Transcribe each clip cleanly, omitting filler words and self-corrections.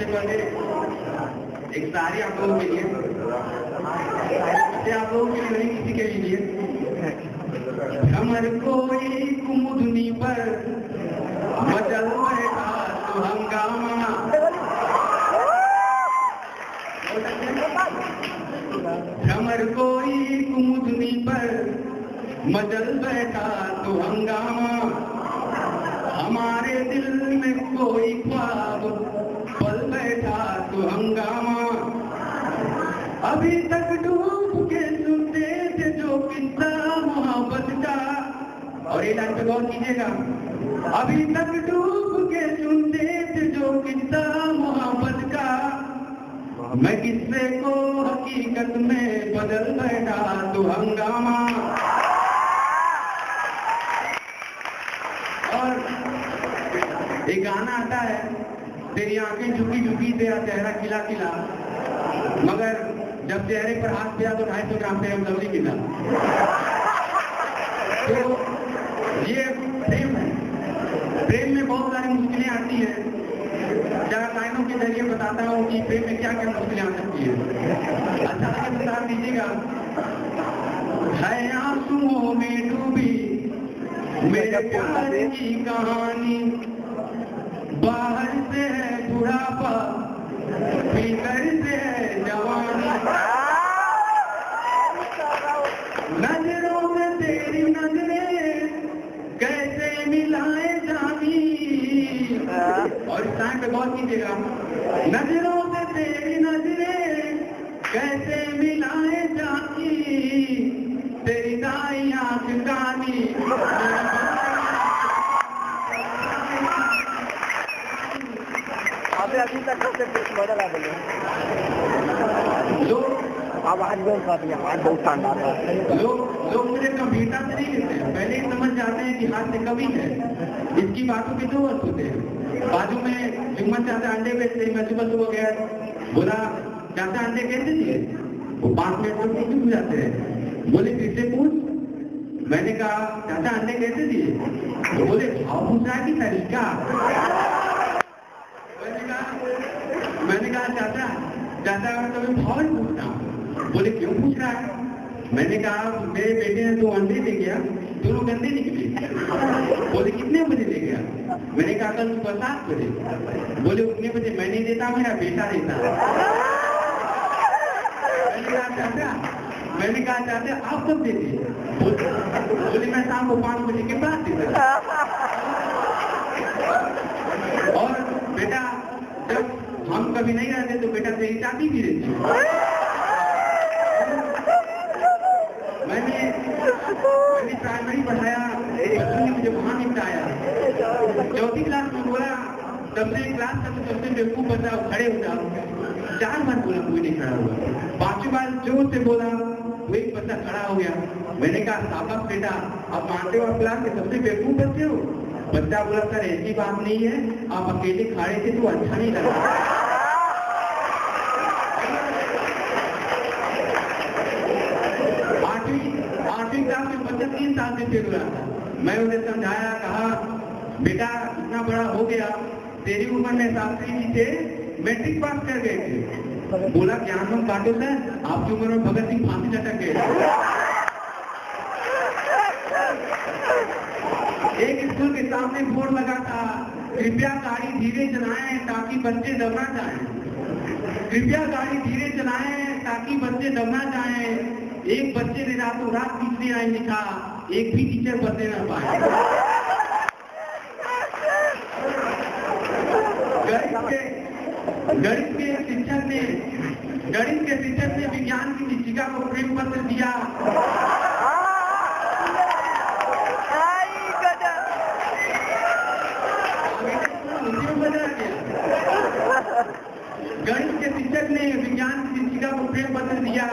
सबसे पहले एक सारी आप लोगों के लिए, आप लोगों के लिए नहीं, किसी के लिए। कमर कोई कुमुदनी पर मचल बैठा तो हंगामा, कमर कोई कुमुदनी पर मचल बैठा तो हंगामा, हमारे दिल में कोई ख्वाब पल बैठा तो हंगामा, अभी तक डूब के सुनते थे जो किस्सा मोहब्बत का। और ये लाइन पे गौर कीजिएगा, अभी तक डूब के सुनते थे जो किस्सा मोहब्बत का, मैं किस्से को हकीकत में बदल बैठा तो हंगामा। और एक गाना आता है, तेरी आंखें झुकी झुकी तेरा चेहरा खिला खिला, मगर जब चेहरे पर हाथ दिया तो 250 ग्राम से हम लवली मिला। तो ये प्रेम है, प्रेम में बहुत सारी मुश्किलें आती हैं। जरा लाइनों के जरिए बताता हूँ कि प्रेम में क्या क्या मुश्किलें आ सकती है। अच्छा लगे बता दीजिएगा। है आंसुओं में डूबी मेरे प्यार की कहानी, बाहर से है बुढ़ापा भीतर से है जवानी, नजरों में तेरी नजरें कैसे मिलाए जानी। और इस टाइम पे गौर कीजिएगा, नजरों से तेरी नजरें कैसे मिलाए जानी, तेरी दाई आंख कानी, अभी तक मॉडल आ गए आवाज बहुत शानदार है। लोग मुझे गंभीरता से नहीं लेते हैं, पहले ही समझ जाते हैं कि हाथ से कमी है। इसकी बातों के 2 अर्थ होते हैं। बाजू में जुम्मन चाचा अंडे बेचते, मैं सुबह गया, बोला चाचा अंडे कैसे दिए, वो 5 मिनट में पूछ जाते हैं। बोले किससे पूछ, मैंने कहा चाचा अंडे कैसे दिए, तो बोले भाव पूछा की तरीका। मैंने कहा चाचा मैं कभी भाव नहीं पूछता हूँ। बोले क्यों पूछ रहा है, मैंने कहा मेरे बेटे ने 2 अंडे दे गया, दोनों गंदे निकले। बोले कितने बजे दे गया, मैंने कहा कल सुबह 7 बजे। बोले उतने बजे मैं नहीं देता, मेरा बेटा देता। मैंने कहा चाचा आप कब देते, बोले मैं शाम को 5 बजे के बाद देता। और बेटा जब हम कभी नहीं रहते तो बेटा तेरी चाची भी रहती। मैंने प्राइमरी पढ़ाया, बच्चों ने मुझे वहां निपटाया। 4वीं क्लास में बोला सबसे क्लास का तो सबसे बेवकूफ बच्चा खड़े हो जाओ, 4 बार बोला कोई नहीं खड़ा हुआ। 5वीं बार जोर से बोला वो एक बच्चा खड़ा हो गया। मैंने कहा शाबाश बेटा, आप मानते हो आप क्लास के सबसे बेवकूफ बच्चे हो। बच्चा बोला सर ऐसी बात नहीं है, आप अकेले खड़े थे तो अच्छा नहीं लगा। आठवीं क्लास में बच्चा 3 साल से फेल रहा था। मैं उन्हें समझाया, कहा बेटा इतना बड़ा हो गया, तेरी उम्र में शास्त्री जी थे, मैट्रिक पास कर गए थे। बोला ज्ञान हम काटो सर, आपकी उम्र में भगत सिंह फांसी लटक गए। एक स्कूल के सामने बोर्ड लगा था, कृपया गाड़ी धीरे चलाएं ताकि बच्चे दब ना जाएं। कृपया गाड़ी धीरे चलाएं ताकि बच्चे दब ना जाएं। एक बच्चे ने रातों रात तीसरी लाइन लिखा, एक भी टीचर बदले ना पाए। गणित के शिक्षक ने विज्ञान की शिक्षिका को प्रेम पत्र दिया। गणित के शिक्षक ने विज्ञान की शिक्षिका को प्रेम पत्र दिया,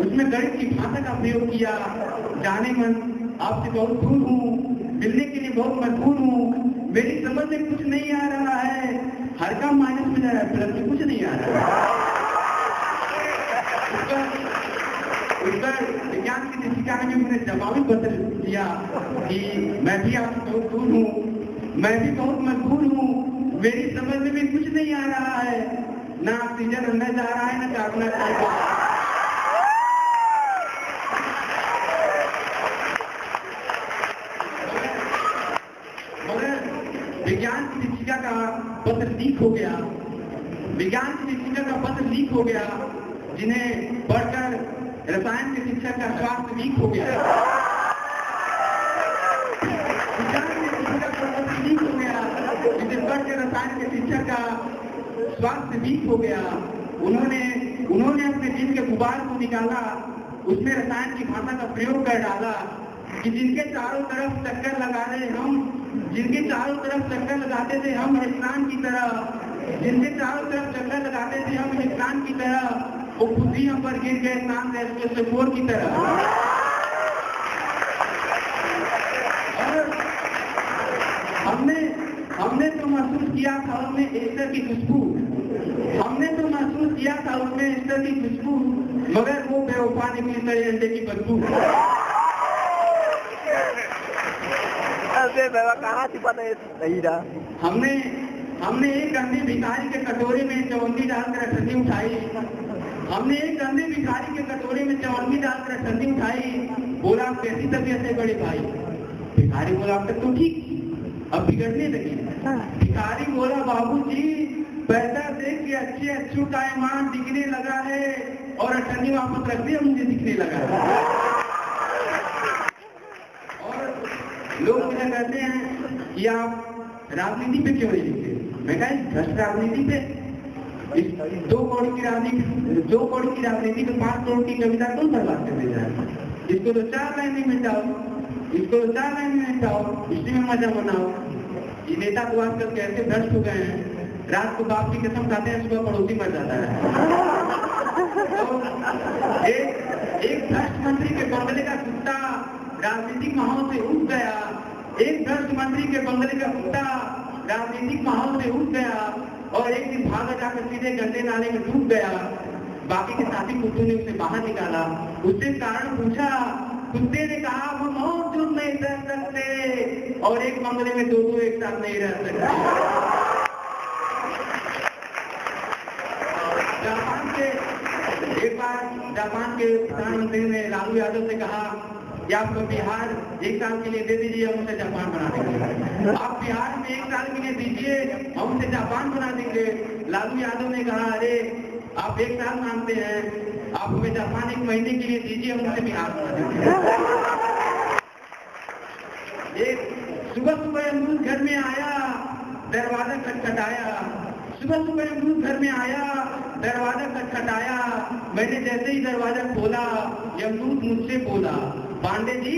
उसमें गणित की भाषा का प्रयोग किया। जाने मन आपसे बहुत दूर हूँ, मिलने के लिए बहुत मजबूर हूँ, मेरी समझ में कुछ नहीं आ रहा है, हर काम माइनस में जा रहा है, प्लस में कुछ नहीं आ रहा है। विज्ञान की शिक्षिका ने मुझे जवाबी पत्र दिया कि मैं भी आपसे बहुत दूर हूँ, मैं भी बहुत मजबूर हूँ, मेरी समझ में भी कुछ नहीं आ रहा है, ना ऑक्सीजन अंदर जा रहा है, ना कार्बन डाइऑक्साइड। विज्ञान की शिक्षिका का पत्र लीक हो गया, विज्ञान की शिक्षिका का पत्र लीक हो गया, जिन्हें पढ़कर रसायन के शिक्षक का स्वास्थ्य लीक हो गया। विज्ञान की शिक्षिका का पत्र लीक हो गया, जिसे पढ़कर रसायन के शिक्षक का स्वास्थ्य लीक हो गया। उन्होंने अपने दिल के गुबार को निकाला, उसमें रसायन की भाषा का प्रयोग कर डाला कि जिनके चारों तरफ चक्कर लगा रहे हम, जिनके चारों तरफ चक्कर लगाते थे हम हिंदुस्तान की तरह, जिनके चारों तरफ चक्कर लगाते थे हम हिंदुस्तान की तरह, वो खुद ही हम पर गिर गए शांत रेस्टोरेंट की तरह। और हमने तो महसूस किया था उसमें एस्टर की खुशबू, हमने तो महसूस किया था उसमें एस्टर की खुशबू, मगर वो बेवफा निकली तले अंडे की बदबू। कहाँ छिपा था नहीं रहा। हमने एक अंधे भिखारी के कटोरे में चवन्नी डालकर ठंडी उठाई, हमने एक अंधे भिखारी के कटोरे में चवन्नी डालकर ठंडी उठाई। बोला कैसी तबीयत है बड़े भाई? भिखारी बोला अब तक तो ठीक, अब बिगड़ने लगी। भिखारी बोला बाबूजी पैसा देख के अच्छे का ईमान दिखने लगा है और ठंडी वापस रख दिया, मुझे दिखने लगा है। और लोग मुझे कहते हैं कि आप राजनीति पे क्यों नहीं लिखते? मैं कहा भ्रष्ट राजनीति पे, इस 2 करोड़ की राजनीति पे 5 करोड़ की कविता कौन बर्बाद कर दे जाए? इसको तो 4 लाइन में मिटाओ, इसको तो 4 लाइन में मिटाओ, इसी में मजा बनाओ। ये नेता तो आजकल कैसे भ्रष्ट हो गए हैं, रात को बाप की कसम खाते हैं, सुबह पड़ोसी मर जाता है। तो एक भ्रष्ट मंत्री के बंगले का कुत्ता राजनीतिक माहौल से उठ गया, एक भ्रष्ट मंत्री के बंगले का कुत्ता राजनीतिक माहौल से उठ गया और एक दिन भागा जाकर सीधे गंदे नाले में डूब गया। बाकी के साथी कुत्तों ने उसे बाहर निकाला, उससे कारण पूछा, कुत्ते ने कहा हम और जुड़ नहीं रह सकते और एक बंगले में 2 एक साथ नहीं रह सकते। जापान के प्रधानमंत्री ने लालू यादव से कहा कि आपको बिहार 1 साल के लिए दे दीजिए, हम उसे जापान बना देंगे। आप बिहार में 1 साल के लिए दीजिए, हम उसे जापान बना देंगे। लालू यादव ने कहा अरे आप 1 साल मांगते हैं, आप हमें जापान 1 महीने के लिए दीजिए, हम उसे बिहार बना देंगे। एक सुबह अमरूद घर में आया, दरवाजा खटखटाया, सुबह अमरूद घर में आया, दरवाजा खटखटाया। मैंने जैसे ही दरवाजा खोला, अमरूद मुझसे बोला पांडे जी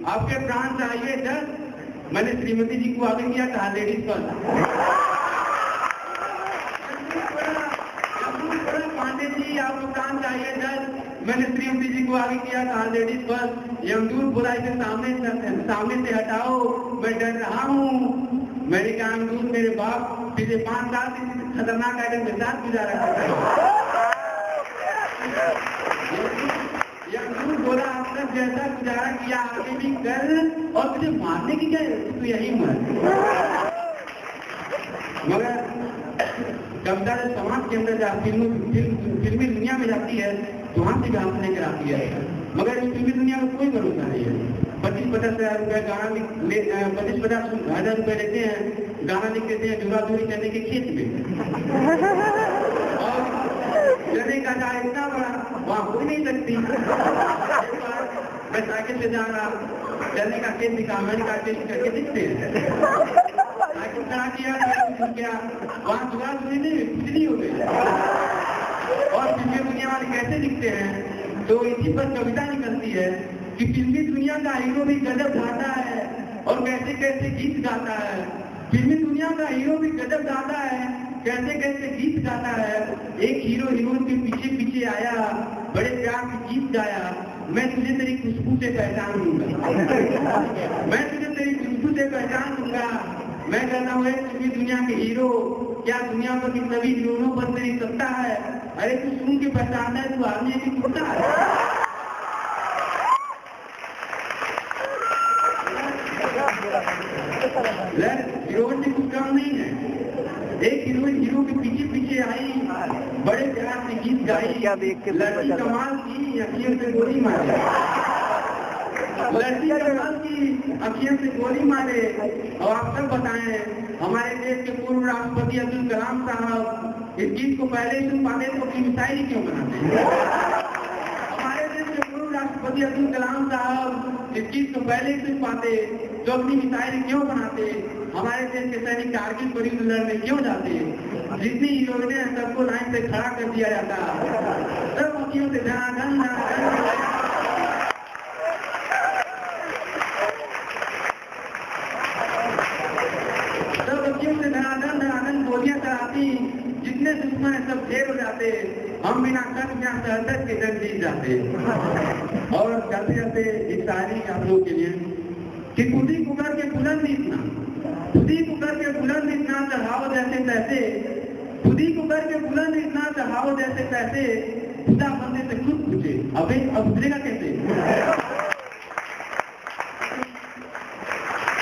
आपके प्राण चाहिए 10। मैंने श्रीमती जी को आगे किया, कहा लेडीज पर। पांडे जी आपको प्राण चाहिए 10। मैंने श्रीमती जी को आगे किया, कहा लेडीज पर। यमदूत बोला इसे सामने से हटाओ, मैं डर रहा हूँ। मैंने कहा यमदूत मेरे बाप पिछले 5 साल से खतरनाक आइटम के साथ गुजारा करता है। यमदूत बोला आपने जैसा गुजारा किया आगे भी कर, और तुझे मारने की क्या है, तू यही मर। मगर कविता जब समाज के अंदर फिल्मी दुनिया में जाती है तो वहां से गांव लेकर आती है, मगर इस फिल्मी दुनिया में कोई भरोसा नहीं है। 25-50 हज़ार रुपए गाना 25-50 हज़ार रुपए लेते हैं, गाना लिख देते हैं दूरा दूरी करने के खेत में, और चने का जा इतना बड़ा वहां हो नहीं सकती। मैं साइकिल से जा रहा, चने का खेत दिखा, मैंने का टेस्ट करके दिखते हैं, साइकिल खड़ा किया, वहां दूरा दूरी नहीं कुछ नहीं हो गई। और फिल्मी दुनिया वाले कैसे दिखते हैं, तो इसी पर कविता निकलती है कि फिल्मी दुनिया का हीरो भी गजब गाता है और कैसे कैसे गीत गाता है। फिल्मी दुनिया का हीरो भी गजब गाता है, कैसे कैसे गीत गाता है। एक हीरो हीरोइन के पीछे पीछे आया, बड़े प्यार से गीत गाया, मैं तुझे तेरी खुशबू से पहचान लूंगा, मैं तुझे तेरी खुशबू से पहचान लूंगा। मैं कहता हूँ फिल्मी दुनिया के हीरो, क्या दुनिया पर की सभी हीरोइनों पर तेरी सत्ता है? अरे तू सुन के पहचानता है, तू आदमी की कुत्ता है। हीरोइन से कुछ काम नहीं है, एक हीरोइन हीरो के पीछे पीछे आई, बड़े प्यार से गीत गाई, क्या देख के लड़की कमाल की अखियों से गोली मारे, लड़की कमाल की अखियों से गोली मारे। और आप सब बताएं, हमारे देश के पूर्व राष्ट्रपति अब्दुल कलाम साहब इस गीत को पहले ही सुन पाते तो अपनी मिसाइल क्यों बनाते हैं? हमारे देश के पूर्व राष्ट्रपति अब्दुल कलाम साहब इस गीत को पहले ही सुन पाते तो अपनी मिसाइल क्यों बनाते? हमारे देश के सैनिक कारगिल पर युद्ध लड़ने क्यों जाते? जितनी हीरोइनें हैं सबको लाइन से खड़ा कर दिया जाता, सब अखियों से धनाधन गोलियां चलाती, जितने दुश्मन है सब ढेर हो जाते, हम बिना कर्म या सहदत के जंग जीत जाते। और जाते जाते एक शायरी आप लोगों के लिए कि खुदी पुकार के बुलंद इतना, खुदी पुकार के बुलंद इतना चढ़ाओ जैसे तैसे, खुदी पुकार के बुलंद इतना चढ़ाओ जैसे तैसे, खुदा बंदे से खुद पूछे अबे अब उतरेगा कैसे?